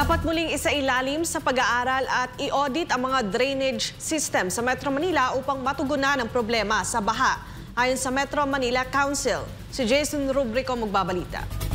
Dapat muling isailalim sa pag-aaral at i-audit ang mga drainage system sa Metro Manila upang matugunan ang problema sa baha. Ayon sa Metro Manila Council, si Jason Rubrico magbabalita.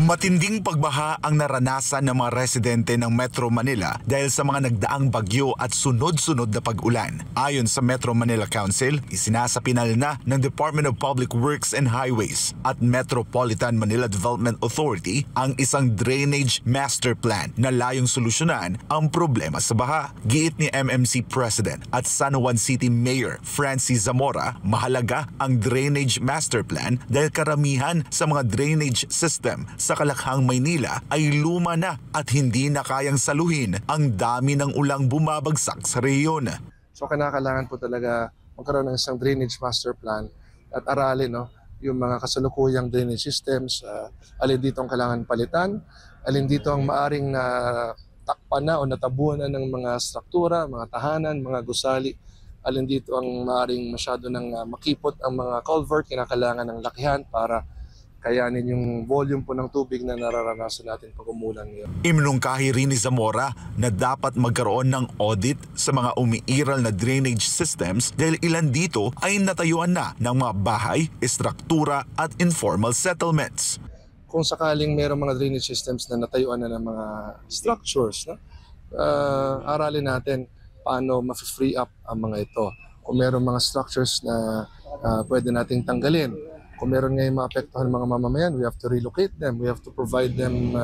Matinding pagbaha ang naranasan ng mga residente ng Metro Manila dahil sa mga nagdaang bagyo at sunod-sunod na pag-ulan. Ayon sa Metro Manila Council, isinasapinal na ng Department of Public Works and Highways at Metropolitan Manila Development Authority ang isang drainage master plan na layong solusyonan ang problema sa baha. Giit ni MMC President at San Juan City Mayor Francis Zamora, mahalaga ang drainage master plan dahil karamihan sa mga drainage system sa Kalakhang, Maynila ay luma na at hindi na kayang saluhin ang dami ng ulang bumabagsak sa rehiyon. So kinakailangan po talaga magkaroon ng isang drainage master plan at aralin yung mga kasalukuyang drainage systems, alin dito ang kailangan palitan, alin dito ang maaring na takpan na o natabunan ng mga struktura, mga tahanan, mga gusali, alin dito ang maaring masyado ng makipot ang mga culvert, kinakailangan ng lakihan para kayanin yung volume po ng tubig na nararanasan natin pag umulan ngayon. Iminungkahi rin ni Zamora na dapat magkaroon ng audit sa mga umiiral na drainage systems dahil ilan dito ay natayuan na ng mga bahay, estruktura at informal settlements. Kung sakaling mayroong mga drainage systems na natayuan na ng mga structures, aralin natin paano ma-free up ang mga ito. Kung mayroong mga structures na pwede nating tanggalin, kung meron ngayong maapektuhan ng mga mamamayan, we have to relocate them. We have to provide them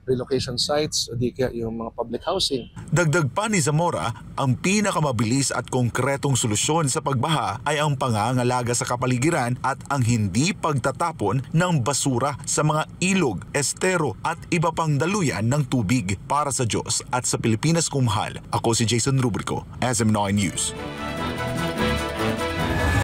relocation sites o di kaya yung mga public housing. Dagdag pa ni Zamora, ang pinakamabilis at konkretong solusyon sa pagbaha ay ang pangangalaga sa kapaligiran at ang hindi pagtatapon ng basura sa mga ilog, estero at iba pang daluyan ng tubig. Para sa Diyos at sa Pilipinas kumahal, ako si Jason Rubrico, SM9 News.